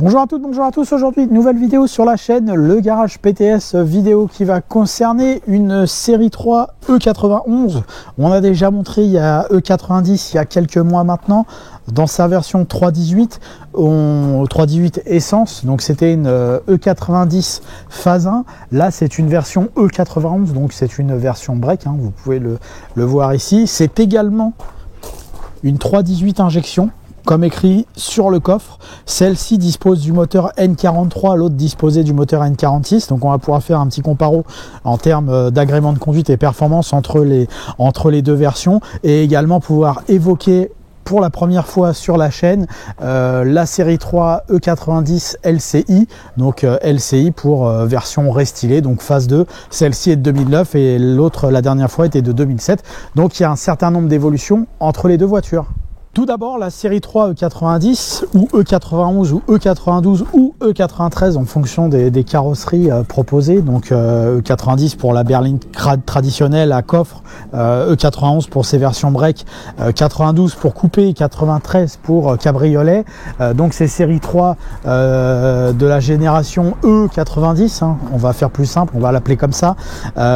Bonjour à toutes, bonjour à tous. Aujourd'hui, nouvelle vidéo sur la chaîne Le Garage PTS, vidéo qui va concerner une série 3 E91. On a déjà montré il y a E90 il y a quelques mois maintenant dans sa version 318, 318 essence, donc c'était une E90 phase 1. Là c'est une version E91, donc c'est une version break, hein, vous pouvez le voir ici. C'est également une 318 injection, comme écrit sur le coffre. Celle-ci dispose du moteur N43, l'autre disposait du moteur N46. Donc on va pouvoir faire un petit comparo en termes d'agrément de conduite et performance entre les deux versions, et également pouvoir évoquer pour la première fois sur la chaîne la série 3 E90 LCI, donc LCI pour version restylée, donc phase 2. Celle-ci est de 2009 et l'autre, la dernière fois, était de 2007. Donc il y a un certain nombre d'évolutions entre les deux voitures. Tout d'abord, la série 3 E90 ou E91 ou E92 ou E93 en fonction des carrosseries proposées. Donc E90 pour la berline traditionnelle à coffre, E91 pour ses versions break, 92 pour coupé, 93 pour cabriolet. Donc ces séries 3 de la génération E90, hein, on va faire plus simple, on va l'appeler comme ça,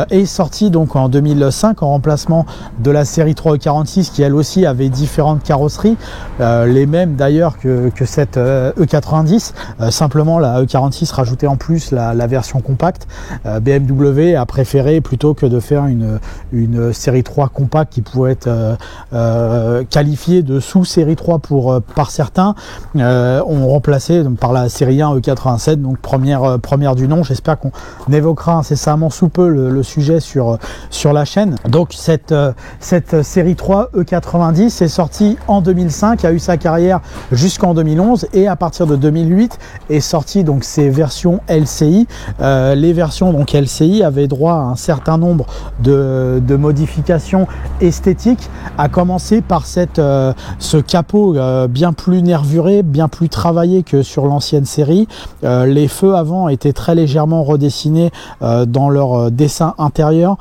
est sortie donc en 2005 en remplacement de la série 3 E46 qui elle aussi avait différentes carrosseries. Les mêmes d'ailleurs que cette E90, simplement la E46 rajoutait en plus la version compacte. BMW a préféré, plutôt que de faire une série 3 compacte qui pouvait être qualifiée de sous-série 3 par certains, ont remplacé par la série 1 E87, donc première du nom. J'espère qu'on évoquera incessamment sous peu le sujet sur la chaîne. Donc cette série 3 E90 est sortie en 2005, a eu sa carrière jusqu'en 2011, et à partir de 2008 est sorti donc ces versions LCI. Les versions donc LCI avaient droit à un certain nombre de modifications esthétiques, à commencer par ce capot bien plus nervuré, bien plus travaillé que sur l'ancienne série. Les feux avant étaient très légèrement redessinés dans leur dessin intérieur,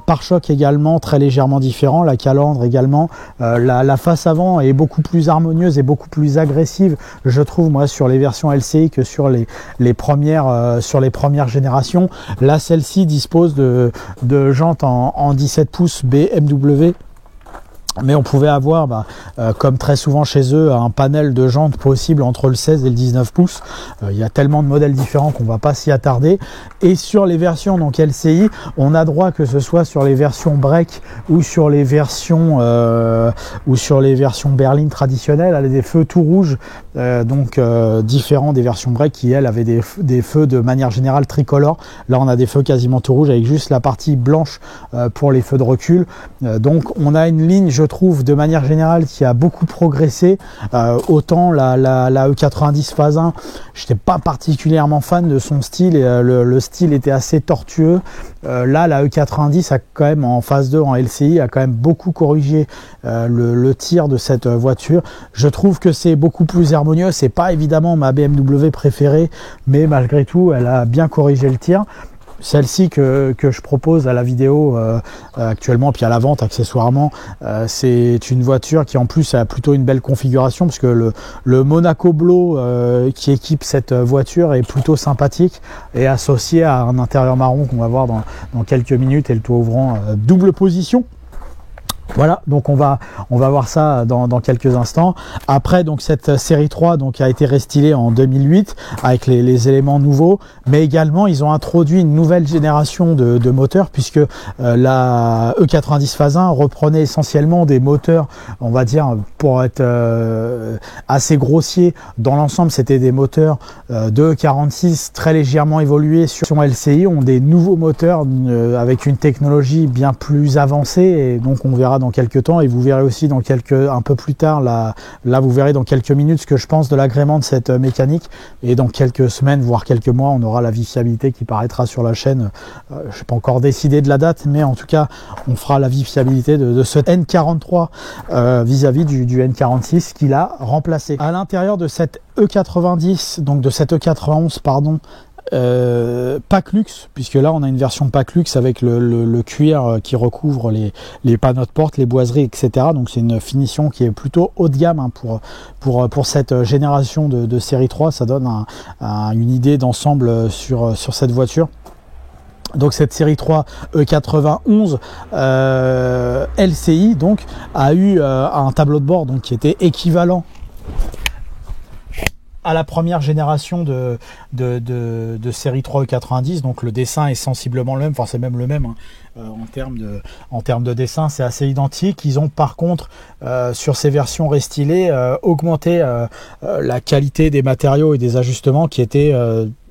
pare-choc également très légèrement différent, la calandre également, la face avant est beaucoup plus harmonieuse et beaucoup plus agressive, je trouve, moi, sur les versions LCI que sur les premières générations. Là, celle-ci dispose de jantes en 17 pouces BMW. Mais on pouvait avoir, comme très souvent chez eux, un panel de jantes possible entre le 16 et le 19 pouces. Il y a tellement de modèles différents qu'on va pas s'y attarder. Et sur les versions donc LCI, on a droit, que ce soit sur les versions break ou sur les versions berline traditionnelles, à des feux tout rouges, différents des versions break qui elles avaient des feux de manière générale tricolores. Là, on a des feux quasiment tout rouges avec juste la partie blanche pour les feux de recul. Donc on a une ligne, je trouve, de manière générale, qui a beaucoup progressé. Autant la E90 phase 1, j'étais pas particulièrement fan de son style, et le style était assez tortueux. Là, la E90 a quand même, en phase 2 en LCI, a quand même beaucoup corrigé le tir de cette voiture. Je trouve que c'est beaucoup plus harmonieux. C'est pas évidemment ma BMW préférée, mais malgré tout, elle a bien corrigé le tir. Celle-ci que je propose à la vidéo actuellement, puis à la vente accessoirement, c'est une voiture qui en plus a plutôt une belle configuration, parce que le Monaco Blau qui équipe cette voiture est plutôt sympathique, et associé à un intérieur marron qu'on va voir dans quelques minutes, et le toit ouvrant double position. Voilà, donc on va voir ça dans quelques instants. Après, donc cette série 3 donc a été restylée en 2008 avec les éléments nouveaux, mais également ils ont introduit une nouvelle génération de moteurs, puisque la E90 phase 1 reprenait essentiellement des moteurs, on va dire, pour être assez grossier, dans l'ensemble c'était des moteurs de E46 très légèrement évolués sur LCI, ont des nouveaux moteurs avec une technologie bien plus avancée, et donc on verra dans quelques temps, et vous verrez aussi un peu plus tard, là vous verrez dans quelques minutes ce que je pense de l'agrément de cette mécanique, et dans quelques semaines voire quelques mois on aura la vie fiabilité qui paraîtra sur la chaîne. Je n'ai pas encore décidé de la date, mais en tout cas on fera la vie fiabilité de ce N43 vis-à-vis du N46 qui l'a remplacé. À l'intérieur de cette E90, donc de cette E91 pardon, pack luxe, puisque là on a une version pack luxe avec le cuir qui recouvre les panneaux de porte, les boiseries, etc. Donc c'est une finition qui est plutôt haut de gamme hein, pour cette génération de série 3. Ça donne une idée d'ensemble sur cette voiture. Donc cette série 3 E91 LCI donc a eu un tableau de bord donc qui était équivalent à la première génération de série 3 E90. Donc le dessin est sensiblement le même, enfin c'est même le même hein. En termes de dessin, c'est assez identique. Ils ont par contre sur ces versions restylées augmenté la qualité des matériaux et des ajustements qui étaient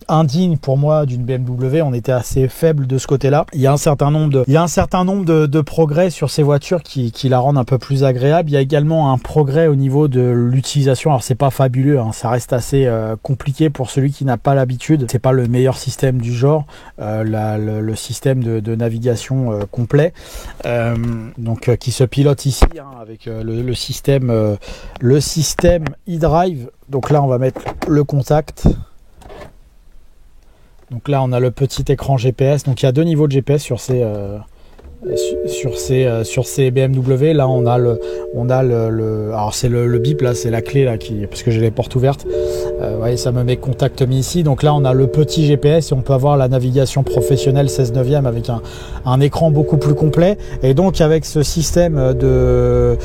indigne pour moi d'une BMW. On était assez faible de ce côté-là. Il y a un certain nombre de progrès sur ces voitures qui la rendent un peu plus agréable. Il y a également un progrès au niveau de l'utilisation. Alors c'est pas fabuleux, hein, ça reste assez compliqué pour celui qui n'a pas l'habitude. C'est pas le meilleur système du genre, le système de navigation complet, donc qui se pilote ici hein, avec le système e-drive. Donc là on va mettre le contact. Donc là, on a le petit écran GPS. Donc il y a deux niveaux de GPS sur ces BMW. Là, on a alors c'est le bip là, c'est la clé là parce que j'ai les portes ouvertes. Ouais, ça me met contact mis ici. Donc là, on a le petit GPS et on peut avoir la navigation professionnelle 16/9 avec un écran beaucoup plus complet. Et donc avec ce système de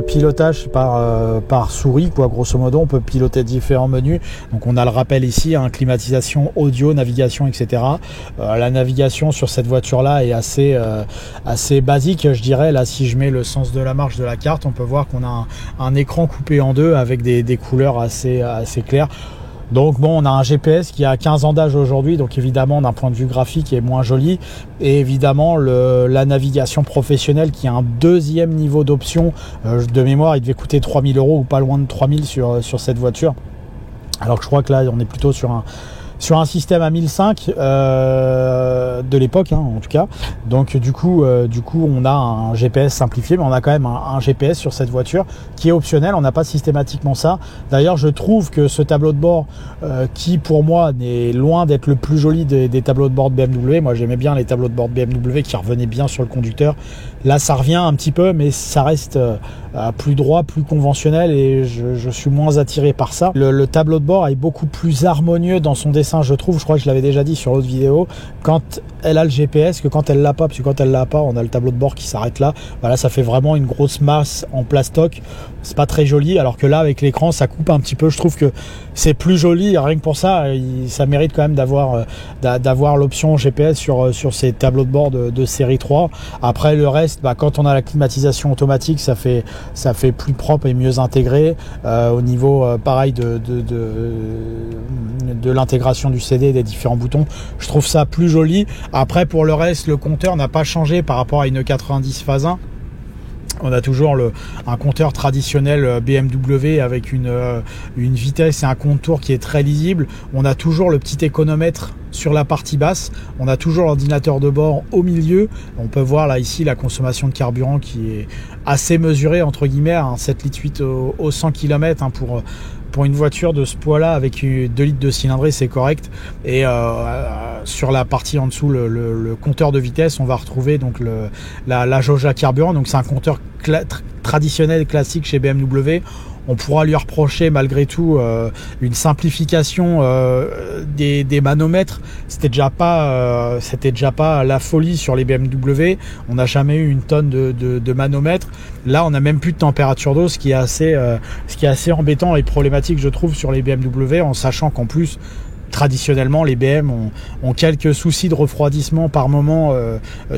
pilotage par souris, quoi, grosso modo, on peut piloter différents menus. Donc on a le rappel ici, hein, climatisation, audio, navigation, etc. La navigation sur cette voiture-là est assez basique, je dirais. Là, si je mets le sens de la marche de la carte, on peut voir qu'on a un écran coupé en deux avec des couleurs assez claires. Donc bon, on a un GPS qui a 15 ans d'âge aujourd'hui, donc évidemment d'un point de vue graphique est moins joli, et évidemment la navigation professionnelle qui a un deuxième niveau d'option. De mémoire, il devait coûter 3000 € ou pas loin de 3000 sur cette voiture, alors que je crois que là on est plutôt sur un système à 1005 de l'époque hein, en tout cas. Donc du coup on a un GPS simplifié, mais on a quand même un GPS sur cette voiture qui est optionnel. On n'a pas systématiquement ça. D'ailleurs, je trouve que ce tableau de bord qui pour moi n'est loin d'être le plus joli des tableaux de bord de BMW. Moi j'aimais bien les tableaux de bord de BMW qui revenaient bien sur le conducteur. Là ça revient un petit peu, mais ça reste plus droit, plus conventionnel, et je suis moins attiré par ça. Le tableau de bord est beaucoup plus harmonieux dans son dessin, je trouve. Je crois que je l'avais déjà dit sur l'autre vidéo, quand elle a le GPS que quand elle l'a pas, parce que quand elle l'a pas, on a le tableau de bord qui s'arrête là. Voilà, ça fait vraiment une grosse masse en plastoc. C'est pas très joli, alors que là avec l'écran ça coupe un petit peu. Je trouve que c'est plus joli, rien que pour ça. Ça mérite quand même d'avoir l'option GPS sur ces tableaux de bord de série 3. Après le reste, quand on a la climatisation automatique, ça fait plus propre et mieux intégré. Au niveau pareil de l'intégration du CD et des différents boutons, je trouve ça plus joli. Après pour le reste, le compteur n'a pas changé par rapport à une E90 phase 1. On a toujours un compteur traditionnel BMW avec une vitesse et un contour qui est très lisible. On a toujours le petit économètre sur la partie basse. On a toujours l'ordinateur de bord au milieu. On peut voir là ici la consommation de carburant qui est assez mesurée entre guillemets, hein, 7,8 litres au 100 km hein, pour une voiture de ce poids-là avec 2 litres de cylindrée, c'est correct. Et sur la partie en dessous, le compteur de vitesse, on va retrouver donc la jauge à carburant. Donc c'est un compteur traditionnel classique chez BMW. On pourra lui reprocher malgré tout une simplification des manomètres. C'était déjà pas la folie sur les BMW. On n'a jamais eu une tonne de manomètres. Là, on n'a même plus de température d'eau, ce qui est assez embêtant et problématique, je trouve, sur les BMW, en sachant qu'en plus, traditionnellement, les BM ont quelques soucis de refroidissement par moment,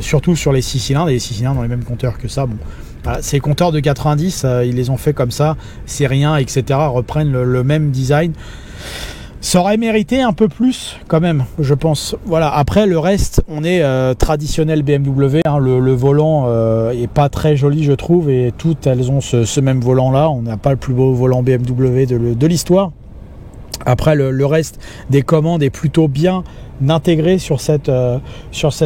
surtout sur les 6 cylindres. Et les 6 cylindres ont les mêmes compteurs que ça. Bon, voilà, ces compteurs de 90, ils les ont fait comme ça, c'est rien, etc. Reprennent le même design. Ça aurait mérité un peu plus quand même, je pense. Voilà. Après le reste, on est traditionnel BMW. Hein. Le volant est pas très joli, je trouve, et toutes elles ont ce même volant là. On n'a pas le plus beau volant BMW de l'histoire. Après le reste des commandes est plutôt bien intégré sur cette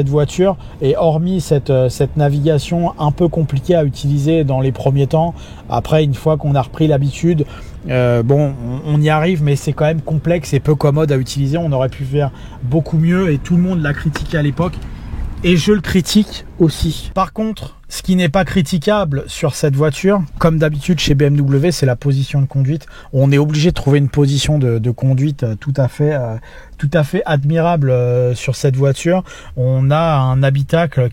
voiture, et hormis cette navigation un peu compliquée à utiliser dans les premiers temps, après une fois qu'on a repris l'habitude, Bon, on y arrive, mais c'est quand même complexe et peu commode à utiliser. On aurait pu faire beaucoup mieux et tout le monde l'a critiqué à l'époque. Et je le critique aussi. Par contre, ce qui n'est pas critiquable sur cette voiture, comme d'habitude chez BMW, c'est la position de conduite. On est obligé de trouver une position de conduite tout à fait admirable sur cette voiture. On a un habitacle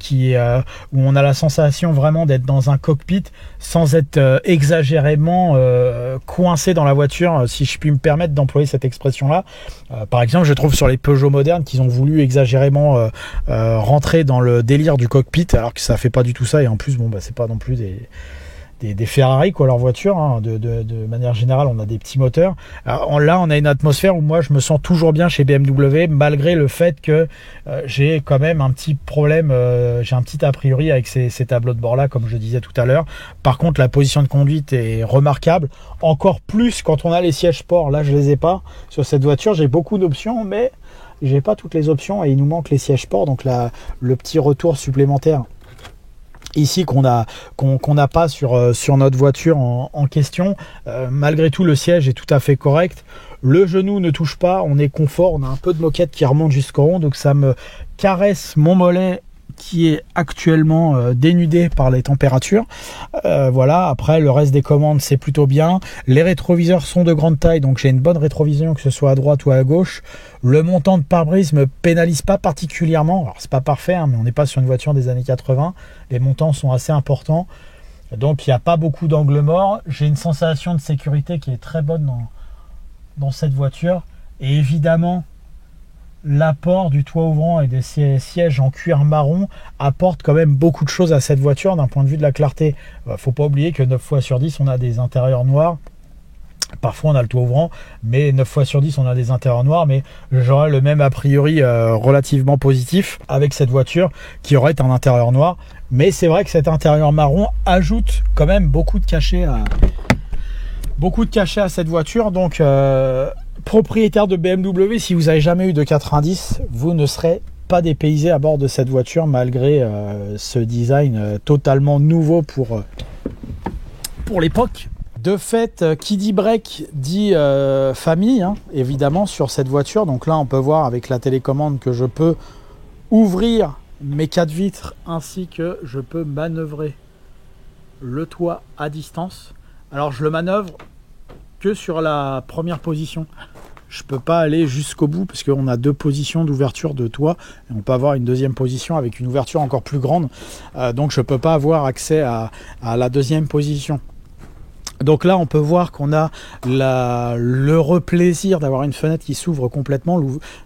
où on a la sensation vraiment d'être dans un cockpit sans être exagérément coincé dans la voiture, si je puis me permettre d'employer cette expression-là. Par exemple, je trouve sur les Peugeot modernes qu'ils ont voulu exagérément rentrer dans le délire du cockpit, alors que ça fait pas du tout ça. Et en plus, bon, bah, c'est pas non plus des Ferrari, quoi, leur voiture, hein. De manière générale, on a des petits moteurs. Alors, là, on a une atmosphère où moi, je me sens toujours bien chez BMW, malgré le fait que j'ai quand même un petit problème, j'ai un petit a priori avec ces tableaux de bord-là, comme je disais tout à l'heure. Par contre, la position de conduite est remarquable. Encore plus quand on a les sièges sport. Là, je les ai pas. Sur cette voiture, j'ai beaucoup d'options, mais j'ai pas toutes les options et il nous manque les sièges sport. Donc là, le petit retour supplémentaire ici qu'on n'a pas sur notre voiture en question. Malgré tout, le siège est tout à fait correct. Le genou ne touche pas, on est confort, on a un peu de moquette qui remonte jusqu'au rond, donc ça me caresse mon mollet qui est actuellement dénudé par les températures. Voilà, après le reste des commandes c'est plutôt bien. Les rétroviseurs sont de grande taille, donc j'ai une bonne rétrovision que ce soit à droite ou à gauche. Le montant de pare-brise me pénalise pas particulièrement. Alors c'est pas parfait, hein, mais on n'est pas sur une voiture des années 80. Les montants sont assez importants, donc il n'y a pas beaucoup d'angle mort. J'ai une sensation de sécurité qui est très bonne dans cette voiture, et évidemment l'apport du toit ouvrant et des sièges en cuir marron apporte quand même beaucoup de choses à cette voiture d'un point de vue de la clarté. Faut pas oublier que 9 fois sur 10 on a des intérieurs noirs. Parfois on a le toit ouvrant, mais 9 fois sur 10 on a des intérieurs noirs, mais j'aurais le même a priori relativement positif avec cette voiture qui aurait un intérieur noir. Mais c'est vrai que cet intérieur marron ajoute quand même beaucoup de cachet à cette voiture. Donc propriétaire de BMW, si vous n'avez jamais eu de 90, vous ne serez pas dépaysé à bord de cette voiture, malgré ce design totalement nouveau pour l'époque. De fait, qui dit break dit famille, hein, évidemment, sur cette voiture. Donc là, on peut voir avec la télécommande que je peux ouvrir mes 4 vitres, ainsi que je peux manœuvrer le toit à distance. Alors, je le manœuvre que sur la première position. Je peux pas aller jusqu'au bout parce qu'on a 2 positions d'ouverture de toit et on peut avoir une deuxième position avec une ouverture encore plus grande, donc je peux pas avoir accès à la deuxième position. Donc là on peut voir qu'on a l'heureux plaisir d'avoir une fenêtre qui s'ouvre complètement.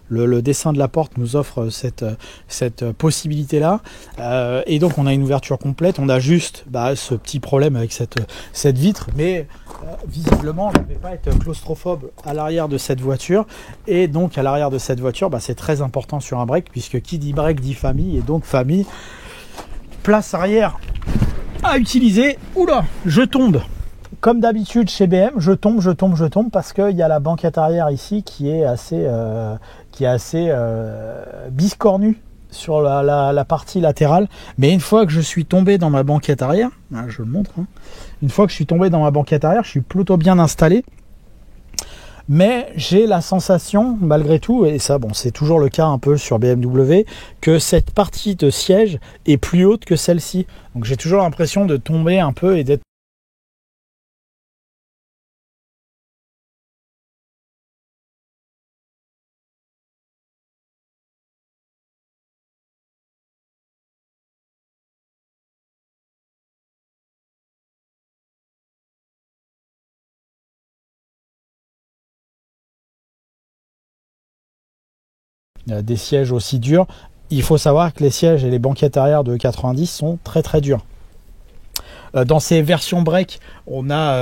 Le dessin de la porte nous offre cette possibilité là, et donc on a une ouverture complète. On a juste ce petit problème avec cette vitre, mais visiblement je ne vais pas être claustrophobe à l'arrière de cette voiture, et donc à l'arrière de cette voiture c'est très important sur un break, puisque qui dit break dit famille, et donc famille, place arrière à utiliser. Oula, je tombe. Comme d'habitude chez BM, je tombe parce qu'il y a la banquette arrière ici qui est assez biscornue sur la partie latérale. Mais une fois que je suis tombé dans ma banquette arrière, je le montre, hein, une fois que je suis tombé dans ma banquette arrière, je suis plutôt bien installé. Mais j'ai la sensation, malgré tout, et ça c'est toujours le cas un peu sur BMW, que cette partie de siège est plus haute que celle-ci. Donc j'ai toujours l'impression de tomber un peu et d'être des sièges aussi durs. Il faut savoir que les sièges et les banquettes arrière de 90 sont très très durs. Dans ces versions break, on a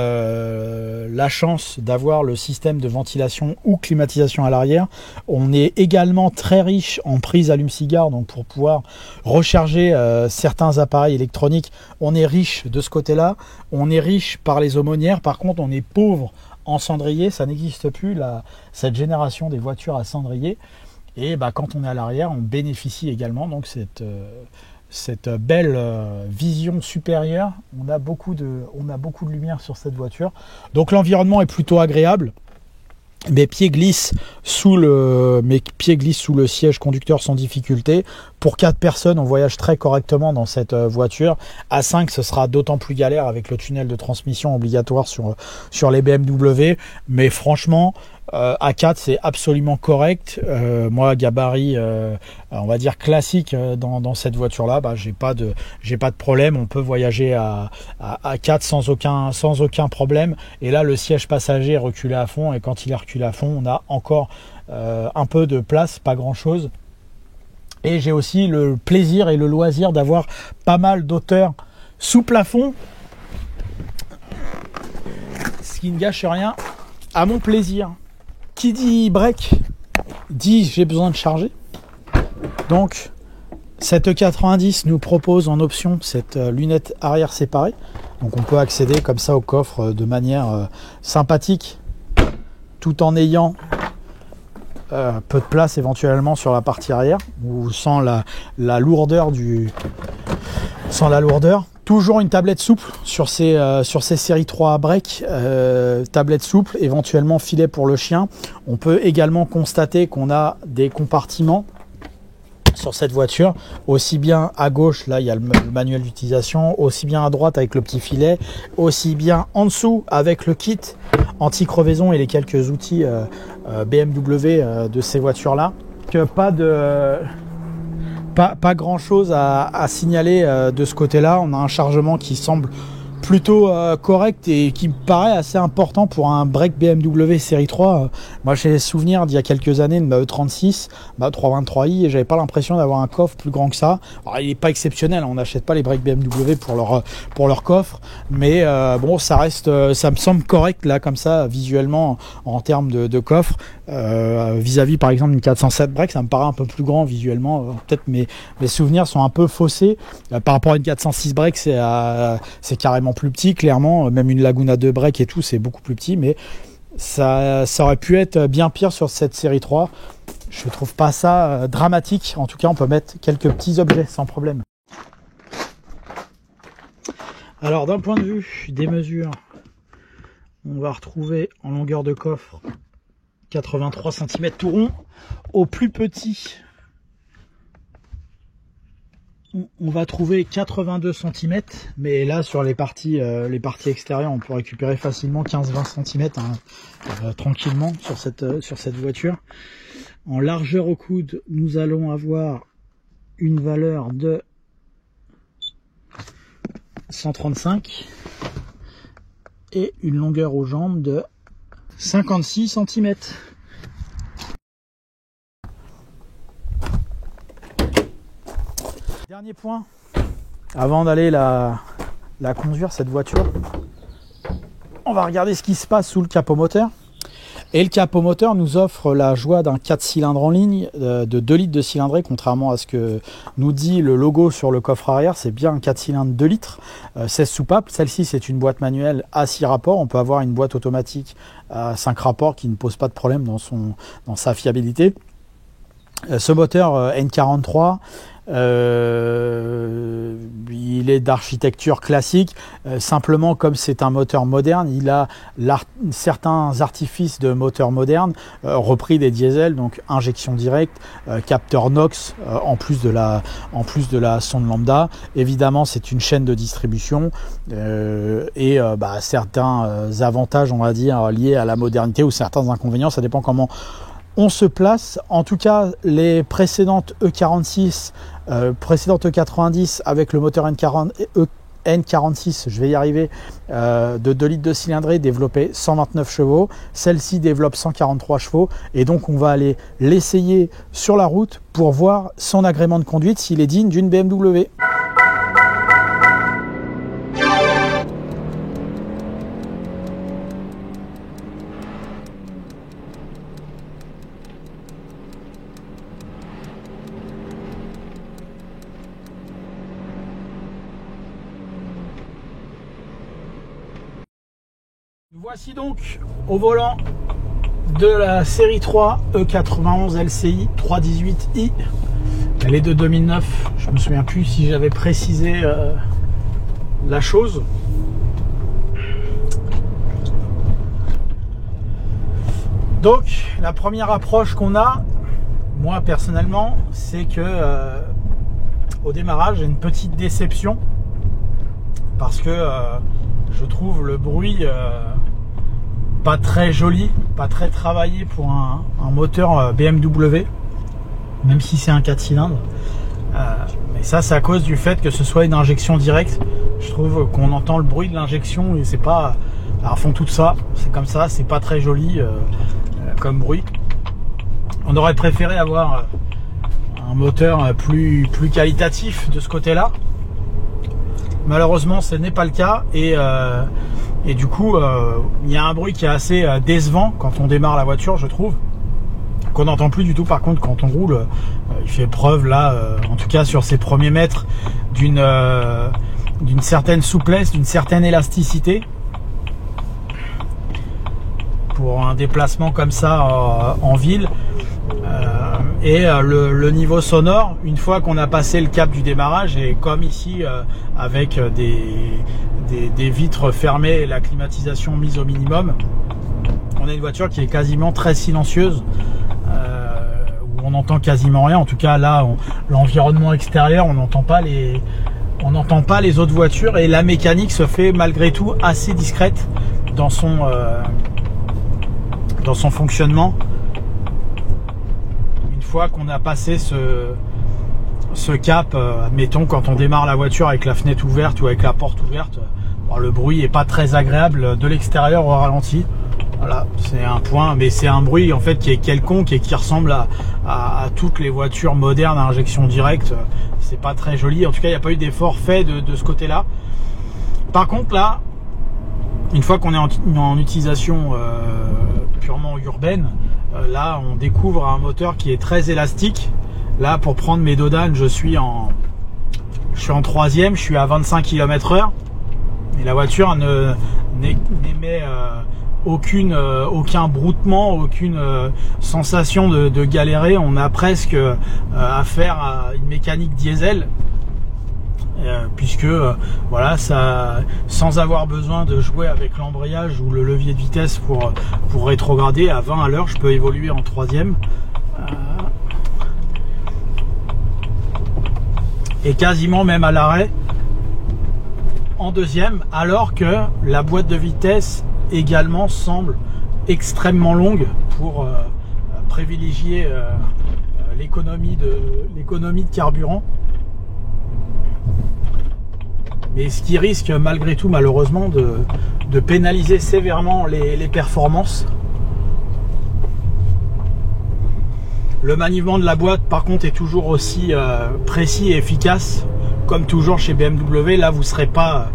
la chance d'avoir le système de ventilation ou climatisation à l'arrière. On est également très riche en prise allume-cigare, donc pour pouvoir recharger certains appareils électroniques, on est riche de ce côté-là. On est riche par les aumônières, par contre on est pauvre en cendrier. Ça n'existe plus cette génération des voitures à cendrier. Et quand on est à l'arrière, on bénéficie également donc cette belle vision supérieure. On a beaucoup de lumière sur cette voiture. Donc l'environnement est plutôt agréable. Mes pieds glissent sous le siège conducteur sans difficulté. Pour 4 personnes, on voyage très correctement dans cette voiture. À 5, ce sera d'autant plus galère avec le tunnel de transmission obligatoire sur les BMW. Mais franchement, à 4, c'est absolument correct. Moi, gabarit, on va dire classique dans cette voiture-là, j'ai pas de problème. On peut voyager à 4 sans aucun problème. Et là, le siège passager est reculé à fond. Et quand il est reculé à fond, on a encore un peu de place, pas grand-chose. Et j'ai aussi le plaisir et le loisir d'avoir pas mal d'auteur sous plafond, ce qui ne gâche rien à mon plaisir. Qui dit break dit j'ai besoin de charger. Donc cette E90 nous propose en option cette lunette arrière séparée. Donc on peut accéder comme ça au coffre de manière sympathique, tout en ayant peu de place éventuellement sur la partie arrière, ou sans la lourdeur Toujours une tablette souple sur ces séries 3 break, tablette souple, éventuellement filet pour le chien. On peut également constater qu'on a des compartiments sur cette voiture, aussi bien à gauche, là il y a le manuel d'utilisation, aussi bien à droite avec le petit filet, aussi bien en dessous avec le kit anti-crevaison et les quelques outils BMW de ces voitures là. Pas grand chose à signaler de ce côté là. On a un chargement qui semble plutôt correct et qui me paraît assez important pour un break BMW série 3. Moi j'ai souvenir d'il y a quelques années de ma E36, ma 323i, et j'avais pas l'impression d'avoir un coffre plus grand que ça. Alors, il est pas exceptionnel, on n'achète pas les breaks BMW pour leur coffre, mais bon, ça me semble correct là comme ça visuellement en termes de coffre. Vis-à-vis par exemple d'une 407 break, ça me paraît un peu plus grand visuellement. Peut-être mes souvenirs sont un peu faussés. Par rapport à une 406 break, c'est carrément plus petit, clairement. Même une Laguna 2 break et tout, c'est beaucoup plus petit, mais ça aurait pu être bien pire sur cette série 3. Je trouve pas ça dramatique. En tout cas, on peut mettre quelques petits objets sans problème. Alors d'un point de vue des mesures, on va retrouver en longueur de coffre 83 cm tout rond. Au plus petit, on va trouver 82 cm, mais là sur les parties extérieures, on peut récupérer facilement 15-20 cm tranquillement sur cette voiture. En largeur au coude, nous allons avoir une valeur de 135 et une longueur aux jambes de 56 cm. Dernier point, avant d'aller la conduire cette voiture, on va regarder ce qui se passe sous le capot moteur. Et le capot moteur nous offre la joie d'un 4 cylindres en ligne de 2 litres de cylindrée, contrairement à ce que nous dit le logo sur le coffre arrière. C'est bien un 4 cylindres 2 litres, 16 soupapes. Celle-ci, c'est une boîte manuelle à 6 rapports. On peut avoir une boîte automatique à 5 rapports qui ne pose pas de problème dans sa fiabilité. Ce moteur N43, il est d'architecture classique, simplement comme c'est un moteur moderne, il a certains artifices de moteur moderne, repris des diesels, donc injection directe, capteur NOx en plus de la sonde lambda. Évidemment, c'est une chaîne de distribution et certains avantages, on va dire, liés à la modernité, ou certains inconvénients, ça dépend comment on se place. En tout cas, les précédentes E46, précédentes E90 avec le moteur N46, je vais y arriver, de 2 litres de cylindrée, développait 129 chevaux. Celle-ci développe 143 chevaux. Et donc, on va aller l'essayer sur la route pour voir son agrément de conduite, s'il est digne d'une BMW. Voici donc au volant de la série 3 E91 LCI 318i Elle est de 2009. Je me souviens plus si j'avais précisé la chose. Donc la première approche qu'on a, moi personnellement, c'est que au démarrage, j'ai une petite déception parce que je trouve le bruit pas très joli, pas très travaillé pour un moteur BMW, même si c'est un 4 cylindres. Mais ça, c'est à cause du fait que ce soit une injection directe. Je trouve qu'on entend le bruit de l'injection et c'est pas à fond tout ça. C'est comme ça, c'est pas très joli comme bruit. On aurait préféré avoir un moteur plus qualitatif de ce côté-là. Malheureusement, ce n'est pas le cas et du coup, il y a un bruit qui est assez décevant quand on démarre la voiture, je trouve, qu'on n'entend plus du tout. Par contre, quand on roule, il fait preuve là, en tout cas sur ses premiers mètres, d'une certaine souplesse, d'une certaine élasticité. Pour un déplacement comme ça en ville. Et le niveau sonore, une fois qu'on a passé le cap du démarrage, et comme ici avec des vitres fermées et la climatisation mise au minimum, on a une voiture qui est quasiment très silencieuse, où on n'entend quasiment rien. En tout cas là, l'environnement extérieur, on n'entend pas les autres voitures, et la mécanique se fait malgré tout assez discrète dans son fonctionnement. Une fois qu'on a passé ce cap, admettons quand on démarre la voiture avec la fenêtre ouverte ou avec la porte ouverte, le bruit est pas très agréable de l'extérieur au ralenti. Voilà, c'est un point, mais c'est un bruit en fait qui est quelconque et qui ressemble à toutes les voitures modernes à injection directe. C'est pas très joli. En tout cas, il n'y a pas eu d'effort fait de ce côté-là. Par contre, là, une fois qu'on est en utilisation purement urbaine, là on découvre un moteur qui est très élastique. Là, pour prendre mes dodanes, je suis en 3e, je suis à 25 km/h et la voiture n'émet aucun broutement, aucune sensation de galérer. On a presque affaire à une mécanique diesel. Puisque voilà, ça, sans avoir besoin de jouer avec l'embrayage ou le levier de vitesse pour rétrograder à 20 à l'heure, je peux évoluer en 3e et quasiment même à l'arrêt en 2e, alors que la boîte de vitesse également semble extrêmement longue pour privilégier l'économie de carburant. Mais ce qui risque malgré tout malheureusement de pénaliser sévèrement les performances. Le maniement de la boîte par contre est toujours aussi précis et efficace comme toujours chez BMW. Là vous ne serez pas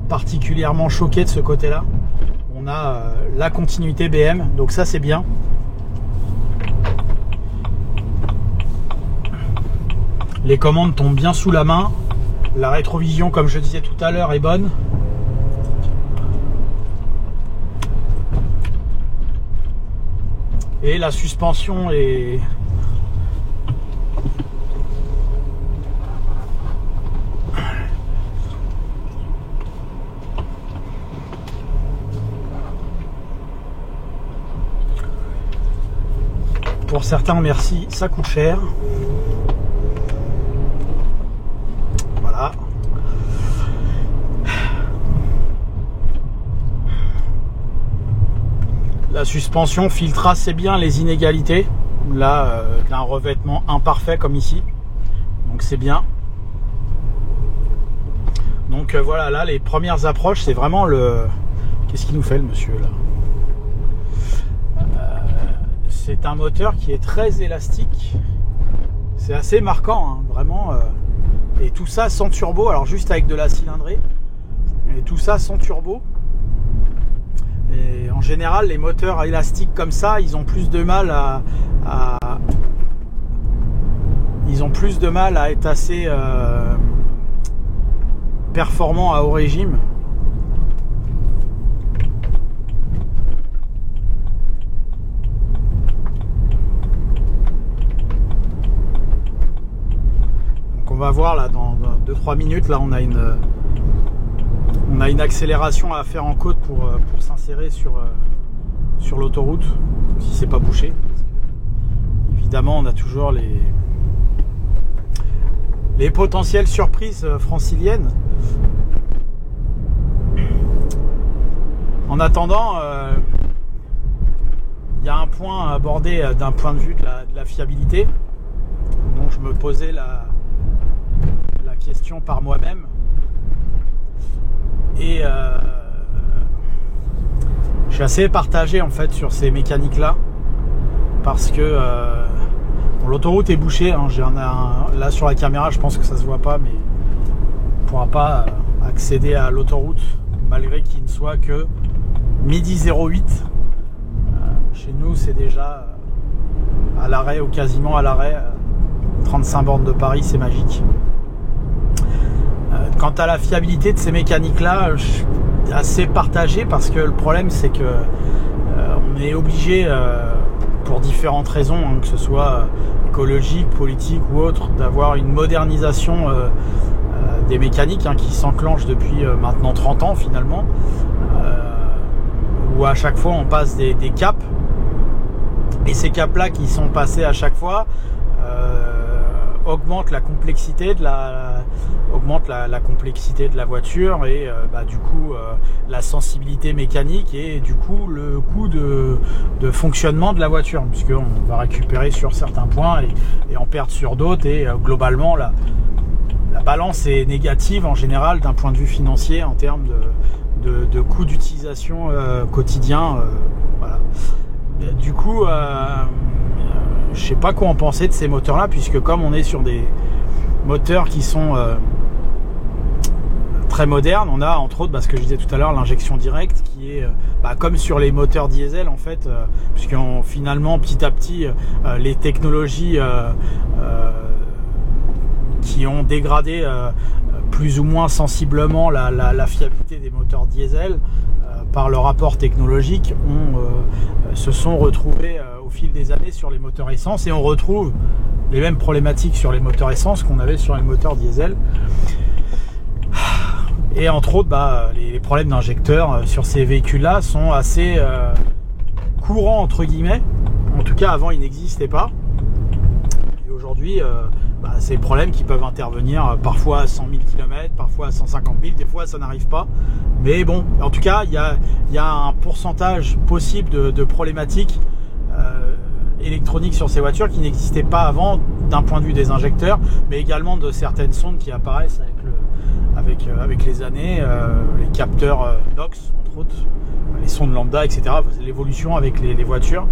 particulièrement choqué de ce côté là. On a la continuité BM, donc ça c'est bien. Les commandes tombent bien sous la main. La rétrovision, comme je disais tout à l'heure, est bonne. Et la suspension est... Pour certains, merci, ça coûte cher. Voilà. La suspension filtre assez bien les inégalités. Là, d'un revêtement imparfait comme ici. Donc c'est bien. Donc voilà, là, les premières approches, c'est vraiment le... Qu'est-ce qu'il nous fait le monsieur là? C'est un moteur qui est très élastique. C'est assez marquant, hein, vraiment. Et tout ça sans turbo, alors juste avec de la cylindrée. Et tout ça sans turbo. Et en général, les moteurs élastiques comme ça, ils ont plus de mal à être assez performants à haut régime. va voir là dans 2-3 minutes. Là, on a une accélération à faire en côte pour s'insérer sur l'autoroute, si c'est pas bouché. Évidemment, on a toujours les potentielles surprises franciliennes. En attendant, il y a un point à aborder d'un point de vue de la fiabilité, dont je me posais la question par moi-même. Et je suis assez partagé en fait sur ces mécaniques-là, parce que bon, l'autoroute est bouchée. Hein, là sur la caméra, je pense que ça se voit pas, mais on ne pourra pas accéder à l'autoroute malgré qu'il ne soit que midi 08. Chez nous, c'est déjà à l'arrêt ou quasiment à l'arrêt. 35 bornes de Paris, c'est magique. Quant à la fiabilité de ces mécaniques-là, je suis assez partagé, parce que le problème, c'est que on est obligé, pour différentes raisons, hein, que ce soit écologique, politique ou autre, d'avoir une modernisation des mécaniques, hein, qui s'enclenche depuis maintenant 30 ans finalement, où à chaque fois on passe des caps, et ces caps-là qui sont passés à chaque fois augmentent la complexité de la complexité de la voiture, et du coup la sensibilité mécanique, et du coup le coût de fonctionnement de la voiture, puisqu'on va récupérer sur certains points et en perdre sur d'autres, et globalement la balance est négative en général d'un point de vue financier en termes de coût d'utilisation quotidien. Voilà. Du coup, je sais pas quoi en penser de ces moteurs-là, puisque comme on est sur des moteurs qui sont très modernes, on a entre autres, ce que je disais tout à l'heure, l'injection directe, qui est comme sur les moteurs diesel en fait, puisque finalement petit à petit les technologies qui ont dégradé plus ou moins sensiblement la fiabilité des moteurs diesel par leur rapport technologique, se sont retrouvés au fil des années sur les moteurs essence, et on retrouve les mêmes problématiques sur les moteurs essence qu'on avait sur les moteurs diesel. Et entre autres, les problèmes d'injecteurs sur ces véhicules-là sont assez courants entre guillemets. En tout cas, avant, ils n'existaient pas. Et aujourd'hui, c'est des problèmes qui peuvent intervenir parfois à 100 000 km, parfois à 150 000, des fois ça n'arrive pas. Mais bon, en tout cas, il y a un pourcentage possible de problématiques électroniques sur ces voitures qui n'existaient pas avant, d'un point de vue des injecteurs, mais également de certaines sondes qui apparaissent avec les années, les capteurs NOx, entre autres, les sondes lambda, etc. L'évolution avec les voitures.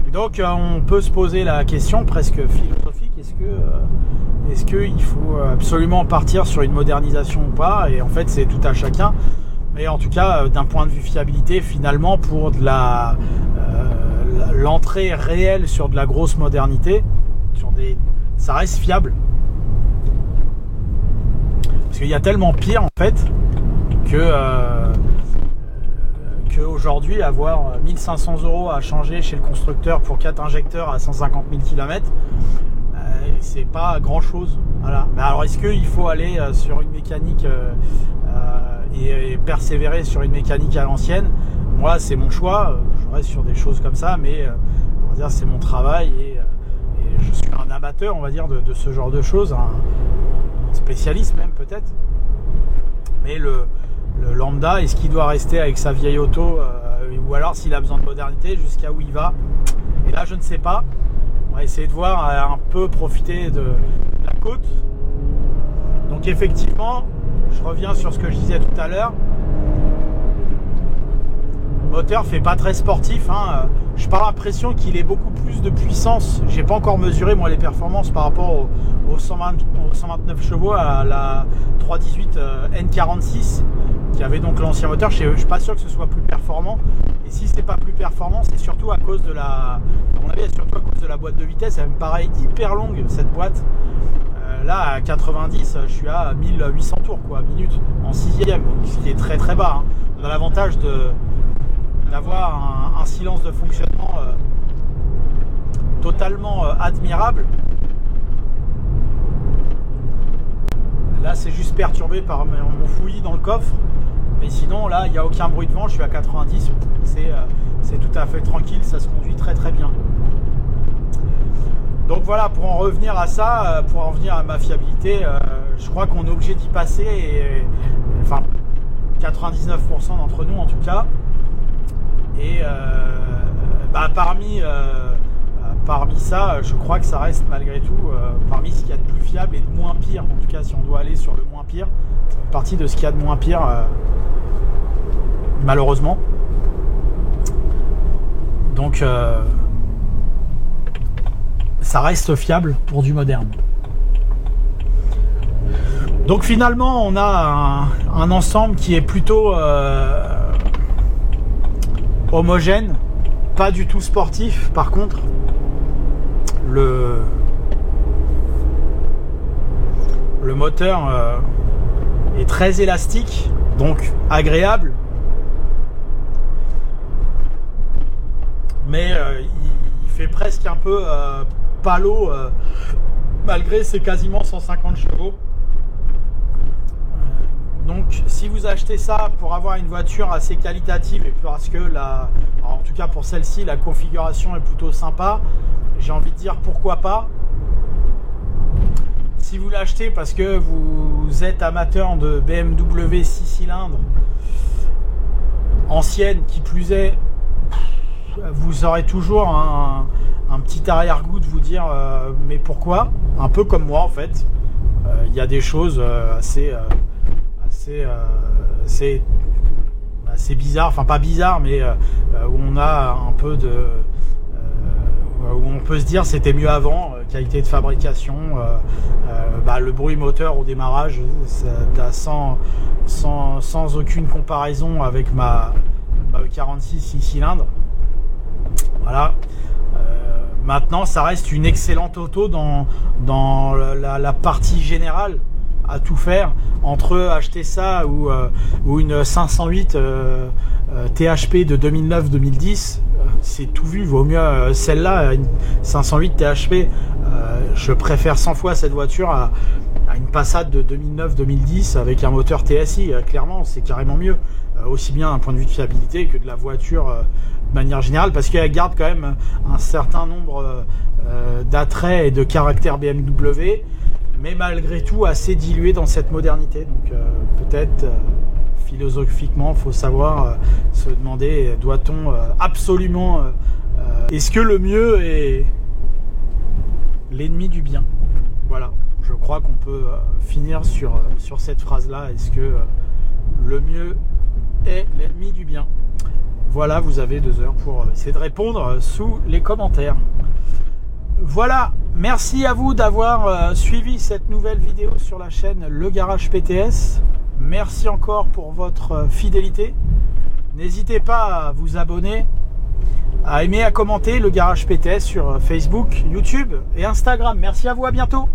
Et donc, on peut se poser la question presque philosophique, est-ce qu'il faut absolument partir sur une modernisation ou pas? Et en fait, c'est tout à chacun. Mais en tout cas, d'un point de vue fiabilité, finalement, pour l'entrée réelle sur de la grosse modernité, ça reste fiable. Parce qu'il y a tellement pire en fait qu'aujourd'hui, avoir 1 500 € à changer chez le constructeur pour 4 injecteurs à 150 000 km, c'est pas grand chose. Voilà. Mais alors, est-ce qu'il faut aller sur une mécanique et persévérer sur une mécanique à l'ancienne? Moi, c'est mon choix. Je reste sur des choses comme ça, mais on va dire c'est mon travail, et je suis un amateur, on va dire, de ce genre de choses, un spécialiste même peut-être. Mais le lambda, est-ce qu'il doit rester avec sa vieille auto, ou alors s'il a besoin de modernité, jusqu'à où il va? Et là, je ne sais pas. On va essayer de voir, un peu profiter de la côte. Donc effectivement, je reviens sur ce que je disais tout à l'heure. Le moteur fait pas très sportif, hein. Je n'ai pas l'impression qu'il ait beaucoup plus de puissance. J'ai pas encore mesuré moi les performances par rapport aux 129 chevaux à la 318 N46 qui avait donc l'ancien moteur. Je suis pas sûr que ce soit plus performant. Et si c'est pas plus performant, c'est surtout à cause de à mon avis, surtout à cause de la boîte de vitesse. Elle me paraît hyper longue cette boîte. Là à 90, je suis à 1800 tours minutes en 6e, ce qui est très très bas. Hein. On a l'avantage d'avoir un silence de fonctionnement totalement admirable, perturbé par mon fouillis dans le coffre. Mais sinon, là, il n'y a aucun bruit de vent. Je suis à 90. C'est tout à fait tranquille. Ça se conduit très très bien. Donc voilà, pour en revenir à ça, pour en revenir à ma fiabilité, je crois qu'on est obligé d'y passer. Enfin, 99% d'entre nous en tout cas. Et parmi ça, je crois que ça reste malgré tout parmi ce qu'il y a de plus fiable et de moins pire. En tout cas, si on doit aller sur le moins pire, c'est partie de ce qu'il y a de moins pire, malheureusement. Donc, ça reste fiable pour du moderne. Donc finalement, on a un ensemble qui est plutôt homogène, pas du tout sportif. Par contre, le moteur est très élastique, donc agréable, mais il fait presque un peu palo, malgré ses quasiment 150 chevaux. Donc si vous achetez ça pour avoir une voiture assez qualitative et parce que en tout cas pour celle-ci, la configuration est plutôt sympa, j'ai envie de dire pourquoi pas. Si vous l'achetez parce que vous êtes amateur de BMW 6 cylindres ancienne, qui plus est, vous aurez toujours un petit arrière-goût de vous dire mais pourquoi, un peu comme moi en fait. Il y a des choses assez bizarre, enfin pas bizarre, mais où on a un peu de où on peut se dire c'était mieux avant, qualité de fabrication, le bruit moteur au démarrage, sans aucune comparaison avec ma E46 6 cylindres. Voilà. Maintenant, ça reste une excellente auto dans la partie générale. À tout faire, entre acheter ça ou une 508 THP de 2009-2010, c'est tout vu. Vaut mieux celle-là, une 508 THP. Je préfère 100 fois cette voiture à une Passat de 2009-2010 avec un moteur TSI. Clairement, c'est carrément mieux, aussi bien d'un point de vue de fiabilité que de la voiture de manière générale, parce qu'elle garde quand même un certain nombre d'attraits et de caractères BMW, mais malgré tout assez dilué dans cette modernité. Donc peut-être philosophiquement, il faut savoir se demander, doit-on absolument est-ce que le mieux est l'ennemi du bien? Voilà, je crois qu'on peut finir sur cette phrase-là. Est-ce que le mieux est l'ennemi du bien? Voilà, vous avez 2 heures pour essayer de répondre sous les commentaires. Voilà, merci à vous d'avoir suivi cette nouvelle vidéo sur la chaîne Le Garage PTS. Merci encore pour votre fidélité. N'hésitez pas à vous abonner, à aimer, à commenter Le Garage PTS sur Facebook, YouTube et Instagram. Merci à vous, à bientôt.